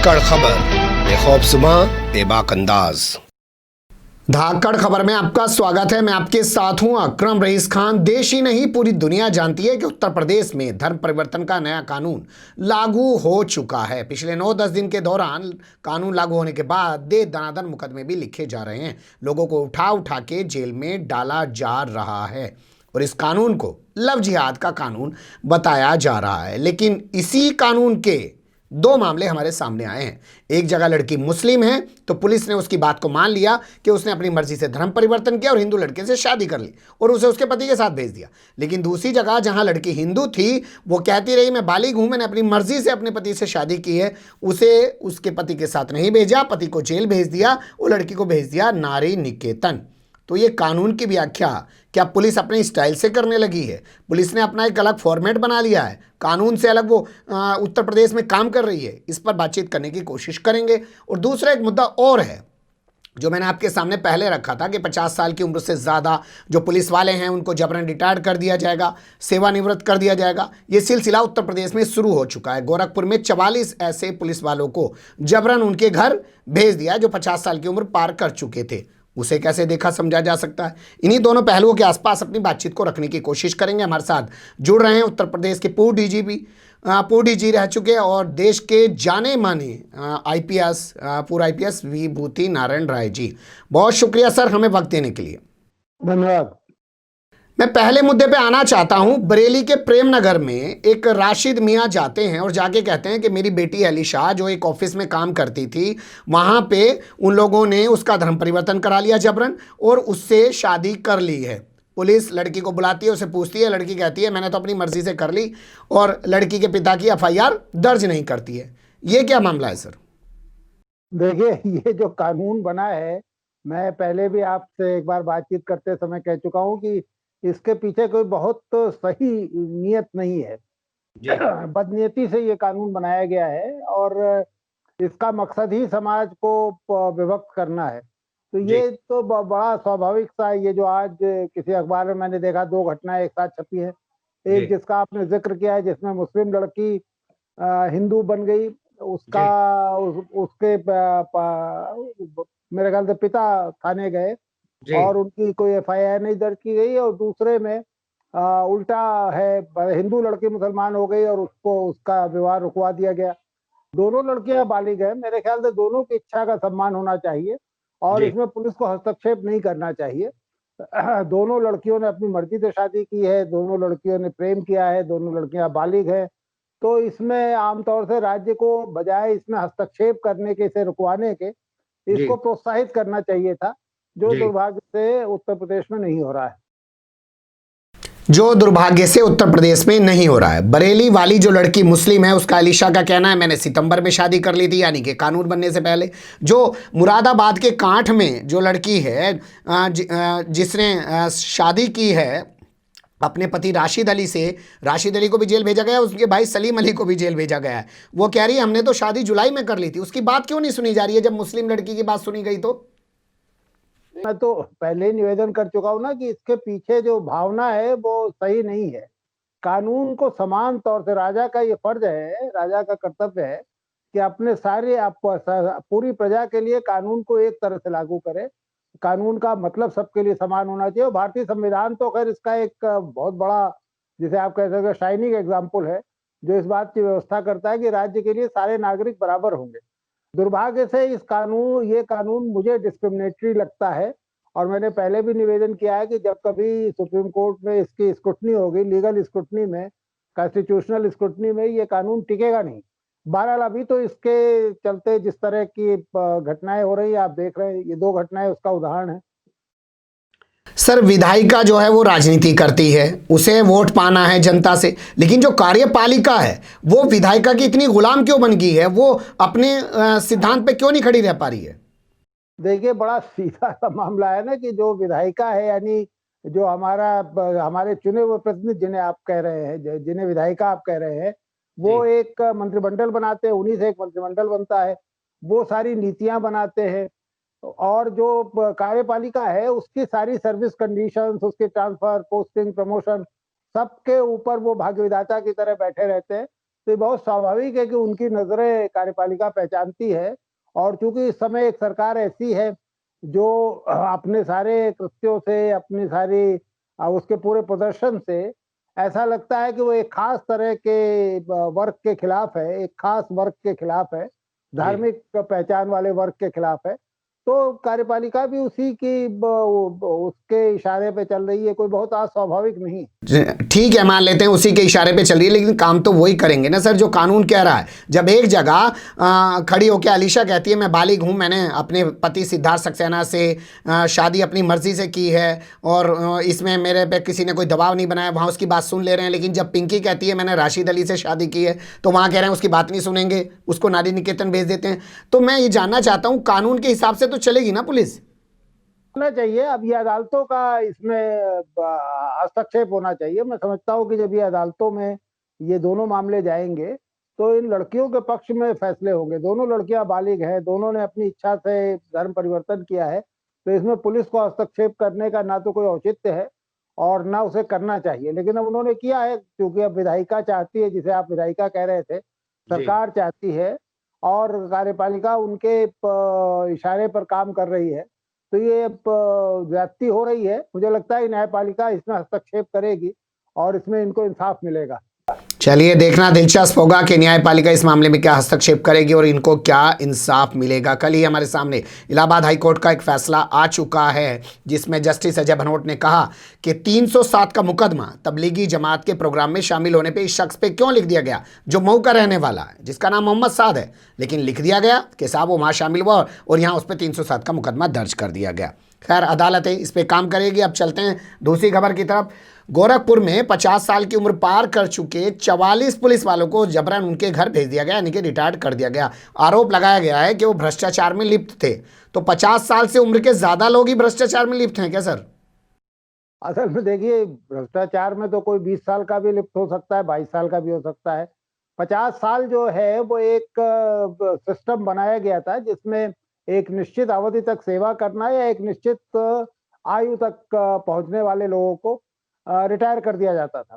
धाकड़ खबर, बेखौफजुबां, बेबाक अंदाज। धाकड़ खबर में आपका स्वागत है। मैं आपके साथ हूं अकरम रईस खान। देश ही नहीं पूरी दुनिया जानती है कि उत्तर प्रदेश में धर्म परिवर्तन का नया कानून लागू हो चुका है। पिछले 9-10 दिन के दौरान कानून लागू होने के बाद दे दनादन मुकदमे भी लिखे जा रहे हैं। लोगों को उठा उठा के जेल में डाला जा रहा है और इस कानून को लव जिहाद का कानून बताया जा रहा है। लेकिन इसी कानून के दो मामले हमारे सामने आए हैं। एक जगह लड़की मुस्लिम है तो पुलिस ने उसकी बात को मान लिया कि उसने अपनी मर्जी से धर्म परिवर्तन किया और हिंदू लड़के से शादी कर ली और उसे उसके पति के साथ भेज दिया। लेकिन दूसरी जगह जहां लड़की हिंदू थी, वो कहती रही मैं बालिग हूं, मैंने अपनी मर्जी से अपने पति से शादी की है, उसे उसके पति के साथ नहीं भेजा, पति को जेल भेज दिया, वो लड़की को भेज दिया नारी निकेतन। तो ये कानून की व्याख्या क्या पुलिस अपने स्टाइल से करने लगी है? पुलिस ने अपना एक अलग फॉर्मेट बना लिया है, कानून से अलग वो उत्तर प्रदेश में काम कर रही है? इस पर बातचीत करने की कोशिश करेंगे। और दूसरा एक मुद्दा और है जो मैंने आपके सामने पहले रखा था कि 50 साल की उम्र से ज़्यादा जो पुलिस वाले हैं उनको जबरन रिटायर्ड कर दिया जाएगा, सेवानिवृत्त कर दिया जाएगा। ये सिलसिला उत्तर प्रदेश में शुरू हो चुका है। गोरखपुर में 44 ऐसे पुलिस वालों को जबरन उनके घर भेज दिया जो 50 साल की उम्र पार कर चुके थे। उसे कैसे देखा समझा जा सकता है? इन्हीं दोनों पहलुओं के आसपास अपनी बातचीत को रखने की कोशिश करेंगे। हमारे साथ जुड़ रहे हैं उत्तर प्रदेश के पूर्व डीजी रह चुके और देश के जाने माने आईपीएस पूर्व आईपीएस विभूति नारायण राय जी। बहुत शुक्रिया सर हमें वक्त देने के लिए। धन्यवाद। मैं पहले मुद्दे पे आना चाहता हूं। बरेली के प्रेम नगर में एक राशिद मियां जाते हैं और जाके कहते हैं कि मेरी बेटी अलीशा जो एक ऑफिस में काम करती थी, वहां पे उन लोगों ने उसका धर्म परिवर्तन करा लिया जबरन और उससे शादी कर ली है। पुलिस लड़की को बुलाती है, उसे पूछती है, लड़की कहती है मैंने तो अपनी मर्जी से कर ली और लड़की के पिता की एफआईआर दर्ज नहीं करती है। ये क्या मामला है सर? देखिए, ये जो कानून बना है, मैं पहले भी आपसे एक बार बातचीत करते समय कह चुका हूं कि इसके पीछे कोई बहुत सही नियत नहीं है। बदनीयती से ये कानून बनाया गया है और इसका मकसद ही समाज को विभक्त करना है। तो ये तो बड़ा स्वाभाविक सा है। ये जो आज किसी अखबार में मैंने देखा 2 घटनाएं एक साथ छपी हैं। एक जिसका आपने जिक्र किया है जिसमें मुस्लिम लड़की हिंदू बन गई, उसका उसके मेरे ख्याल से पिता थाने गए और उनकी कोई एफआईआर नहीं दर्ज की गई। और दूसरे में उल्टा है, हिंदू लड़की मुसलमान हो गई और उसको उसका विवाह रुकवा दिया गया। दोनों लड़कियां बालिग हैं। मेरे ख्याल से दोनों की इच्छा का सम्मान होना चाहिए और इसमें पुलिस को हस्तक्षेप नहीं करना चाहिए। दोनों लड़कियों ने अपनी मर्जी से शादी की है, दोनों लड़कियों ने प्रेम किया है, दोनों लड़कियां बालिग हैं। तो इसमें आमतौर से राज्य को बजाय इसमें हस्तक्षेप करने के, इसे रुकवाने के, इसको प्रोत्साहित करना चाहिए था, जो दुर्भाग्य से उत्तर प्रदेश में नहीं हो रहा है। जो दुर्भाग्य से उत्तर प्रदेश में नहीं हो रहा है। बरेली वाली जो लड़की मुस्लिम है, उसका अलीशा का कहना है मैंने सितंबर में शादी कर ली थी, यानी कि कानून बनने से पहले। जो मुरादाबाद के कांठ में जो लड़की है जिसने शादी की है अपने पति राशिद अली से, राशिद अली को भी जेल भेजा गया, उसके भाई सलीम अली को भी जेल भेजा गया है। वो कह रही है हमने तो शादी जुलाई में कर ली थी। उसकी बात क्यों नहीं सुनी जा रही है जब मुस्लिम लड़की की बात सुनी गई? तो मैं तो पहले ही निवेदन कर चुका हूं ना कि इसके पीछे जो भावना है वो सही नहीं है। कानून को समान तौर से, राजा का ये फर्ज है, राजा का कर्तव्य है कि अपने सारे पूरी प्रजा के लिए कानून को एक तरह से लागू करे। कानून का मतलब सबके लिए समान होना चाहिए। और भारतीय संविधान तो खैर इसका एक बहुत बड़ा, जिसे आप कह सकते हैं, शाइनिंग एग्जाम्पल है, जो इस बात की व्यवस्था करता है कि राज्य के लिए सारे नागरिक बराबर होंगे। दुर्भाग्य से ये कानून मुझे डिस्क्रिमिनेटरी लगता है और मैंने पहले भी निवेदन किया है कि जब कभी सुप्रीम कोर्ट में इसकी स्क्रूटनी होगी, लीगल स्क्रूटनी में, कॉन्स्टिट्यूशनल स्क्रूटनी में, ये कानून टिकेगा नहीं। बहरहाल अभी तो इसके चलते जिस तरह की घटनाएं हो रही है, आप देख रहे हैं, ये 2 घटनाएं उसका उदाहरण है। सर, विधायिका जो है वो राजनीति करती है, उसे वोट पाना है जनता से, लेकिन जो कार्यपालिका है वो विधायिका की इतनी गुलाम क्यों बन गई है? वो अपने सिद्धांत पे क्यों नहीं खड़ी रह पा रही है? देखिए, बड़ा सीधा सा मामला है ना कि जो विधायिका है, यानी जो हमारे चुने हुए प्रतिनिधि जिन्हें आप कह रहे हैं, जिन्हें विधायिका आप कह रहे हैं, वो एक मंत्रिमंडल बनाते हैं, उन्हीं से एक मंत्रिमंडल बनता है, वो सारी नीतियां बनाते हैं और जो कार्यपालिका है उसकी सारी सर्विस कंडीशंस, उसके ट्रांसफर, पोस्टिंग, प्रमोशन, सबके ऊपर वो भाग्य विधाता की तरह बैठे रहते हैं। तो ये बहुत स्वाभाविक है कि उनकी नजरें कार्यपालिका पहचानती है। और चूंकि इस समय एक सरकार ऐसी है जो अपने सारे कृत्यों से, अपनी सारी उसके पूरे प्रदर्शन से ऐसा लगता है कि वो एक खास तरह के वर्ग के खिलाफ है, एक खास वर्ग के खिलाफ है, जी। धार्मिक पहचान वाले वर्ग के खिलाफ है। तो कार्यपालिका भी उसी की उसके इशारे पे चल रही है, कोई बहुत अस्वाभाविक नहीं। ठीक है, मान लेते हैं उसी के इशारे पे चल रही है, लेकिन काम तो वही करेंगे ना सर जो कानून कह रहा है। जब एक जगह खड़ी होकर अलीशा कहती है मैं बालिग हूं, मैंने अपने पति सिद्धार्थ सक्सेना से शादी अपनी मर्जी से की है और इसमें मेरे पे किसी ने कोई दबाव नहीं बनाया, वहां उसकी बात सुन ले रहे हैं। लेकिन जब पिंकी कहती है मैंने राशिद अली से शादी की है, तो वहां कह रहे हैं उसकी बात नहीं सुनेंगे, उसको नारी निकेतन भेज देते हैं। तो मैं ये जानना चाहता हूँ, कानून के हिसाब से तो चलेगी ना पुलिस? होना चाहिए। अब ये अदालतों का इसमें हस्तक्षेप होना चाहिए। मैं समझता हूँ कि जब ये अदालतों में ये दोनों मामले जाएंगे तो इन लड़कियों के पक्ष में फैसले होंगे। दोनों लड़कियां बालिग हैं, दोनों ने अपनी इच्छा से धर्म परिवर्तन किया है, तो इसमें पुलिस को हस्तक्षेप करने का ना तो कोई औचित्य है और ना उसे करना चाहिए। लेकिन अब उन्होंने किया है, क्योंकि अब विधायिका चाहती है, जिसे आप विधायिका कह रहे थे, जी। सरकार चाहती है और कार्यपालिका उनके इशारे पर काम कर रही है। तो ये ज्यादती हो रही है। मुझे लगता है न्यायपालिका इसमें हस्तक्षेप करेगी और इसमें इनको इंसाफ मिलेगा। चलिए, देखना दिलचस्प होगा कि न्यायपालिका इस मामले में क्या हस्तक्षेप करेगी और इनको क्या इंसाफ मिलेगा। कल ही हमारे सामने इलाहाबाद हाई कोर्ट का एक फैसला आ चुका है जिसमें जस्टिस अजय भनोट ने कहा कि 307 का मुकदमा तबलीगी जमात के प्रोग्राम में शामिल होने पे इस शख्स पे क्यों लिख दिया गया जो मऊ का रहने वाला है, जिसका नाम मोहम्मद साद है, लेकिन लिख दिया गया कि साहब वो वहाँ शामिल हुआ और यहाँ उस पर 307 का मुकदमा दर्ज कर दिया गया। खैर, अदालत है इस पर काम करेगी। अब चलते हैं दूसरी खबर की तरफ। गोरखपुर में 50 साल की उम्र पार कर चुके 44 पुलिस वालों को जबरन उनके घर भेज दिया गया, यानी कि रिटायर्ड कर दिया गया। आरोप लगाया गया है कि वो भ्रष्टाचार में लिप्त थे। तो 50 साल से उम्र के ज्यादा लोग ही भ्रष्टाचार में लिप्त हैं क्या सर? असल में देखिए, भ्रष्टाचार में तो कोई 20 साल का भी लिप्त हो सकता है, 22 साल का भी हो सकता है। 50 साल जो है वो एक सिस्टम बनाया गया था जिसमें एक निश्चित अवधि तक सेवा करना या एक निश्चित आयु तक पहुंचने वाले लोगों को रिटायर कर दिया जाता था।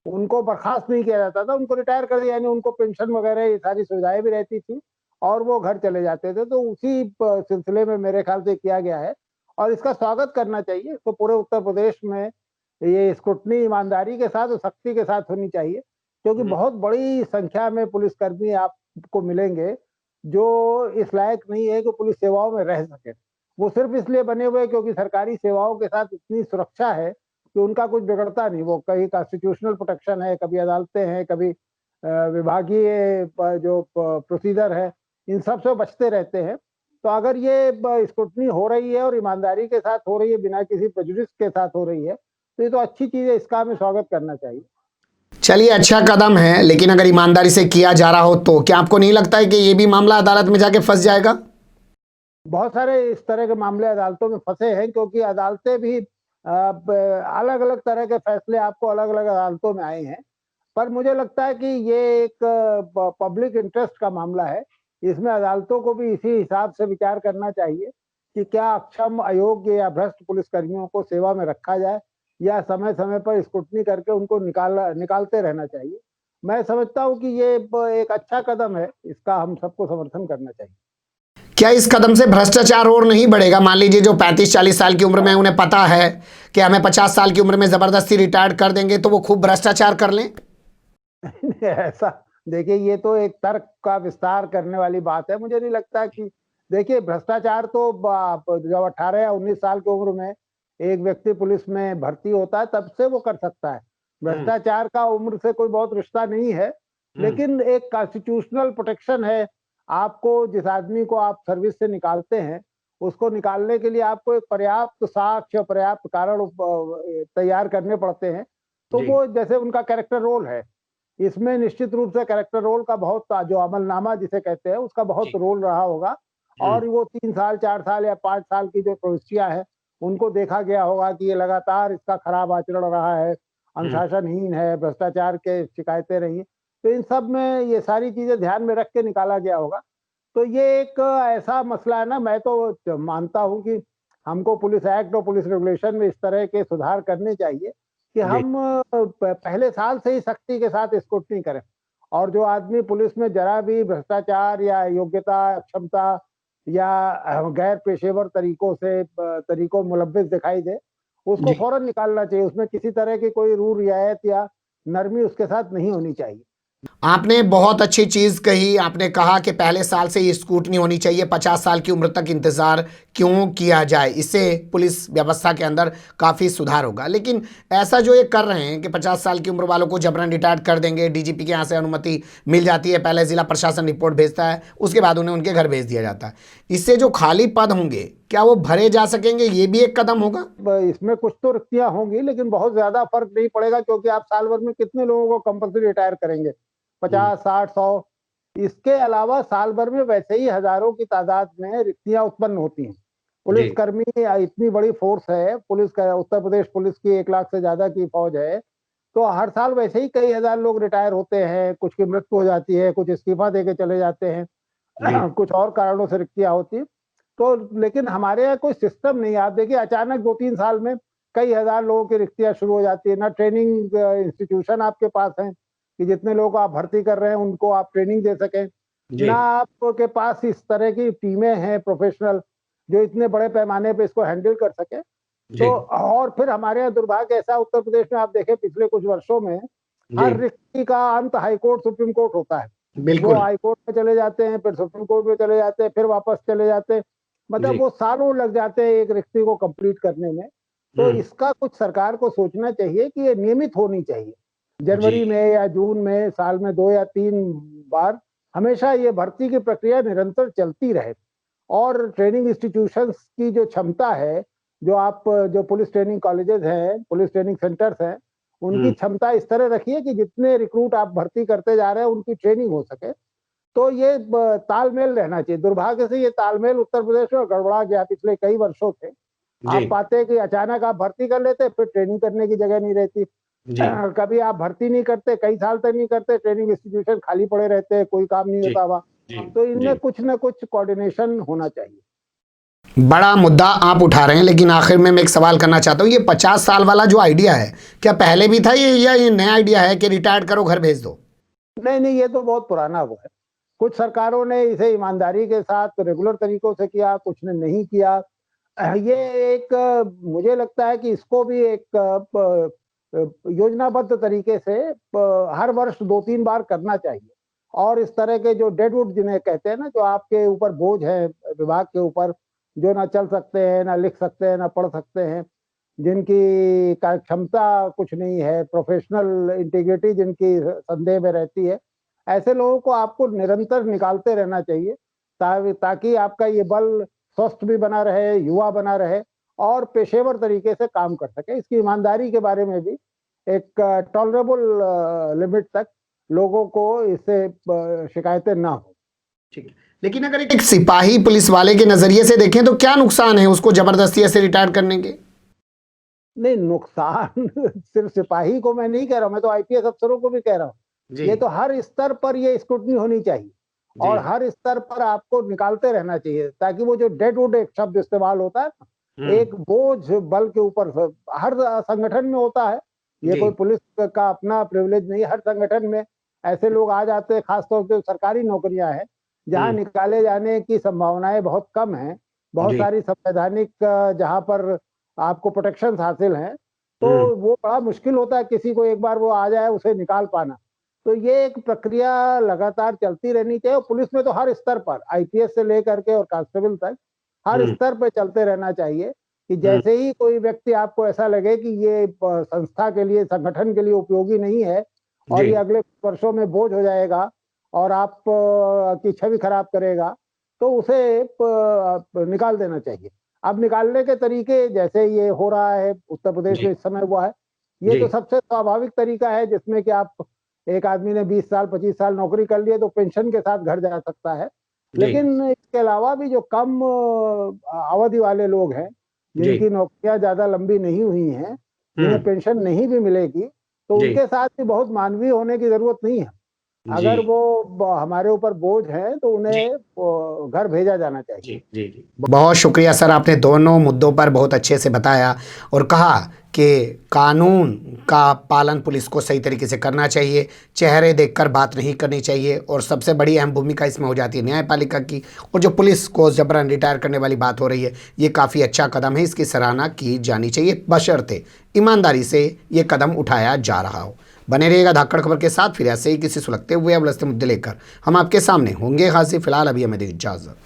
उनको बर्खास्त नहीं किया जाता था, उनको रिटायर कर दिया, यानी उनको पेंशन वगैरह ये सारी सुविधाएं भी रहती थी और वो घर चले जाते थे। तो उसी सिलसिले में मेरे ख्याल से किया गया है और इसका स्वागत करना चाहिए। तो पूरे उत्तर प्रदेश में ये स्क्रूटनी ईमानदारी के साथ और सख्ती के साथ होनी चाहिए, क्योंकि बहुत बड़ी संख्या में पुलिसकर्मी आपको मिलेंगे जो इस लायक नहीं है कि पुलिस सेवाओं में रह सके। वो सिर्फ इसलिए बने हुए हैं क्योंकि सरकारी सेवाओं के साथ इतनी सुरक्षा है कि उनका कुछ बिगड़ता नहीं। वो कहीं कॉन्स्टिट्यूशनल प्रोटेक्शन है, कभी अदालतें हैं, कभी विभागीय जो प्रोसीजर है, इन सब से बचते रहते हैं। तो अगर ये स्क्रूटनी हो रही है और ईमानदारी के साथ हो रही है, बिना किसी प्रेजुडिस के साथ हो रही है, तो ये तो अच्छी चीज है, इसका हमें स्वागत करना चाहिए। चलिए, अच्छा कदम है, लेकिन अगर ईमानदारी से किया जा रहा हो तो क्या आपको नहीं लगता है कि ये भी मामला अदालत में जाके फंस जाएगा? बहुत सारे इस तरह के मामले अदालतों में फंसे हैं, क्योंकि अदालतें भी अलग अलग तरह के फैसले आपको अलग अलग अदालतों में आए हैं। पर मुझे लगता है कि ये एक पब्लिक इंटरेस्ट का मामला है। इसमें अदालतों को भी इसी हिसाब से विचार करना चाहिए कि क्या अक्षम, अयोग्य या भ्रष्ट पुलिसकर्मियों को सेवा में रखा जाए या समय समय पर स्क्रूटनी करके उनको निकालते रहना चाहिए। मैं समझता हूँ कि ये एक अच्छा कदम है, इसका हम सबको समर्थन करना चाहिए। क्या इस कदम से भ्रष्टाचार और नहीं बढ़ेगा? मान लीजिए जो 35-40 साल की उम्र में उन्हें पता है कि हमें 50 साल की उम्र में जबरदस्ती रिटायर्ड कर देंगे, तो वो खूब भ्रष्टाचार कर लें। ऐसा, देखिए, ये तो एक तर्क का विस्तार करने वाली बात है। मुझे नहीं लगता कि, देखिए, भ्रष्टाचार तो जब 18 या 19 साल की उम्र में एक व्यक्ति पुलिस में भर्ती होता है तब से वो कर सकता है। भ्रष्टाचार का उम्र से कोई बहुत रिश्ता नहीं है, लेकिन एक कॉन्स्टिट्यूशनल प्रोटेक्शन है। आपको, जिस आदमी को आप सर्विस से निकालते हैं, उसको निकालने के लिए आपको एक पर्याप्त साक्ष्य, पर्याप्त कारण तैयार करने पड़ते हैं। तो वो जैसे उनका कैरेक्टर रोल है, इसमें निश्चित रूप से कैरेक्टर रोल का बहुत, जो अमलनामा जिसे कहते हैं, उसका बहुत रोल रहा होगा। और वो 3 साल, 4 साल या 5 साल की जो प्रविष्टियां हैं, उनको देखा गया होगा कि ये लगातार इसका खराब आचरण रहा है, अनुशासनहीन है, भ्रष्टाचार के शिकायतें रही। तो इन सब में ये सारी चीजें ध्यान में रख के निकाला गया होगा। तो ये एक ऐसा मसला है ना, मैं तो मानता हूँ कि हमको पुलिस एक्ट और पुलिस रेगुलेशन में इस तरह के सुधार करने चाहिए कि हम पहले साल से ही सख्ती के साथ स्क्रूटनी करें। और जो आदमी पुलिस में जरा भी भ्रष्टाचार या योग्यता, क्षमता या गैर पेशेवर तरीकों मुलव्विस दिखाई दे, उसको जी। फौरन निकालना चाहिए। उसमें किसी तरह की कोई रूल रियायत या नरमी उसके साथ नहीं होनी चाहिए। आपने बहुत अच्छी चीज़ कही। आपने कहा कि पहले साल से ये स्क्रूटनी होनी चाहिए, 50 साल की उम्र तक इंतज़ार क्यों किया जाए, इससे पुलिस व्यवस्था के अंदर काफ़ी सुधार होगा। लेकिन ऐसा जो ये कर रहे हैं कि 50 साल की उम्र वालों को जबरन रिटायर्ड कर देंगे, डीजीपी के यहाँ से अनुमति मिल जाती है, पहले ज़िला प्रशासन रिपोर्ट भेजता है, उसके बाद उन्हें उनके घर भेज दिया जाता है। इससे जो खाली पद होंगे क्या वो भरे जा सकेंगे, ये भी एक कदम होगा? इसमें कुछ तो रिक्तियां होंगी, लेकिन बहुत ज्यादा फर्क नहीं पड़ेगा, क्योंकि आप साल भर में कितने लोगों को कंपल्सरी रिटायर करेंगे? 50, 60, 100। इसके अलावा साल भर में वैसे ही हजारों की तादाद में रिक्तियां उत्पन्न होती हैं। पुलिसकर्मी इतनी बड़ी फोर्स है, पुलिस का उत्तर प्रदेश पुलिस की 1 लाख से ज्यादा की फौज है, तो हर साल वैसे ही कई हजार लोग रिटायर होते हैं। कुछ की मृत्यु हो जाती है, कुछ इस्तीफा देके चले जाते हैं, कुछ और कारणों से रिक्तियां होती हैं। तो लेकिन हमारे यहाँ कोई सिस्टम नहीं है। आप देखिए, अचानक 2-3 साल में कई हजार लोगों की रिक्तियां शुरू हो जाती है। ना ट्रेनिंग इंस्टीट्यूशन आपके पास है कि जितने लोग आप भर्ती कर रहे हैं उनको आप ट्रेनिंग दे सकें, ना आपके पास इस तरह की टीमें हैं प्रोफेशनल जो इतने बड़े पैमाने पे इसको हैंडल कर सके। तो और फिर हमारे यहाँ दुर्भाग्य ऐसा, उत्तर प्रदेश में आप देखें पिछले कुछ वर्षों में हर रिक्ति का अंत हाईकोर्ट, सुप्रीम कोर्ट होता है। वो हाई कोर्ट में चले जाते हैं, फिर सुप्रीम कोर्ट में चले जाते हैं, फिर वापस चले जाते हैं। मतलब वो सालों लग जाते हैं एक रिक्ति को कंप्लीट करने में। तो इसका कुछ सरकार को सोचना चाहिए कि ये नियमित होनी चाहिए। जनवरी में या जून में साल में 2 या 3 बार हमेशा ये भर्ती की प्रक्रिया निरंतर चलती रहे। और ट्रेनिंग इंस्टीट्यूशंस की जो क्षमता है, जो पुलिस ट्रेनिंग कॉलेजेस हैं, पुलिस ट्रेनिंग सेंटर्स हैं, उनकी क्षमता इस तरह रखिए कि जितने रिक्रूट आप भर्ती करते जा रहे हैं उनकी ट्रेनिंग हो सके। तो ये तालमेल रहना चाहिए। दुर्भाग्य से ये तालमेल उत्तर प्रदेश में गड़बड़ा गया पिछले कई वर्षों से। आप पाते हैं कि अचानक आप भर्ती कर लेते, फिर ट्रेनिंग करने की जगह नहीं रहती। कभी आप भर्ती नहीं करते, कई साल तक नहीं करते, ट्रेनिंग इंस्टीट्यूशन खाली पड़े रहते हैं, कोई काम नहीं होता वहाँ। तो इनमें कुछ ना कुछ कोऑर्डिनेशन होना चाहिए। बड़ा मुद्दा आप उठा रहे हैं, लेकिन आखिर में मैं एक सवाल करना चाहता हूँ। ये 50 साल वाला जो आइडिया है, क्या पहले भी था ये नया आइडिया है कि रिटायर्ड करो घर भेज दो? नहीं, ये तो बहुत पुराना हुआ है। कुछ सरकारों ने इसे ईमानदारी के साथ रेगुलर तरीकों से किया, कुछ ने नहीं किया। ये एक मुझे लगता है कि इसको भी एक योजनाबद्ध तरीके से हर वर्ष 2-3 बार करना चाहिए। और इस तरह के जो डेडवुड जिन्हें कहते हैं ना, जो आपके ऊपर बोझ है विभाग के ऊपर, जो ना चल सकते हैं, ना लिख सकते हैं, ना पढ़ सकते हैं, जिनकी क्षमता कुछ नहीं है, प्रोफेशनल इंटीग्रिटी जिनकी संदेह में रहती है, ऐसे लोगों को आपको निरंतर निकालते रहना चाहिए, ताकि आपका ये बल स्वस्थ भी बना रहे, युवा बना रहे और पेशेवर तरीके से काम कर सके। इसकी ईमानदारी के बारे में भी एक टॉलरेबल लिमिट तक लोगों को इससे शिकायतें ना हो। ठीक है, लेकिन अगर एक सिपाही पुलिस वाले के नजरिए से देखें तो क्या नुकसान है उसको जबरदस्ती ऐसे रिटायर करने के? नहीं, नुकसान सिर्फ सिपाही को मैं नहीं कह रहा हूँ, मैं तो आईपीएस अफसरों को भी कह रहा हूँ। ये तो हर स्तर पर ये स्क्रूटनी होनी चाहिए और हर स्तर पर आपको निकालते रहना चाहिए, ताकि वो जो डेडवुड एक शब्द इस्तेमाल होता है ना, एक बोझ बल के ऊपर हर संगठन में होता है। ये कोई पुलिस का अपना प्रिविलेज नहीं, हर संगठन में ऐसे लोग आ जाते हैं, खासतौर से सरकारी नौकरियां हैं जहां निकाले जाने की संभावनाएं बहुत कम है। बहुत सारी संवैधानिक जहां पर आपको प्रोटेक्शन हासिल हैं, तो वो बड़ा मुश्किल होता है किसी को एक बार वो आ जाए उसे निकाल पाना। तो ये एक प्रक्रिया लगातार चलती रहनी चाहिए। और पुलिस में तो हर स्तर पर, आईपीएस से लेकर के और कांस्टेबल तक हर स्तर पर चलते रहना चाहिए कि जैसे ही कोई व्यक्ति आपको ऐसा लगे कि ये संस्था के लिए, संगठन के लिए उपयोगी नहीं है और ये अगले वर्षों में बोझ हो जाएगा और आप की छवि खराब करेगा, तो उसे निकाल देना चाहिए। अब निकालने के तरीके जैसे ये हो रहा है उत्तर प्रदेश में इस समय हुआ है, ये तो सबसे स्वाभाविक तरीका है जिसमें कि आप एक आदमी ने 20 साल 25 साल नौकरी कर लिए तो पेंशन के साथ घर जा सकता है। लेकिन इसके अलावा भी जो कम अवधि वाले लोग हैं, जिनकी नौकरियां ज्यादा लंबी नहीं हुई हैं, जिन्हें पेंशन नहीं भी मिलेगी, तो उनके साथ भी बहुत मानवीय होने की जरूरत नहीं है। अगर वो हमारे ऊपर बोझ है तो उन्हें घर भेजा जाना चाहिए। बहुत शुक्रिया सर, आपने दोनों मुद्दों पर बहुत अच्छे से बताया और कहा कि कानून का पालन पुलिस को सही तरीके से करना चाहिए, चेहरे देखकर बात नहीं करनी चाहिए। और सबसे बड़ी अहम भूमिका इसमें हो जाती है न्यायपालिका की। और जो पुलिस को जबरन रिटायर करने वाली बात हो रही है, ये काफ़ी अच्छा कदम है, इसकी सराहना की जानी चाहिए, बशर्ते ईमानदारी से ये कदम उठाया जा रहा हो। बने रहिएगा धाकड़ खबर के साथ। फिर ऐसे ही किसी सुलगते हुए या उलझते मुद्दे लेकर हम आपके सामने होंगे हाजिर। फिलहाल अभी हमें दीजिए इजाजत।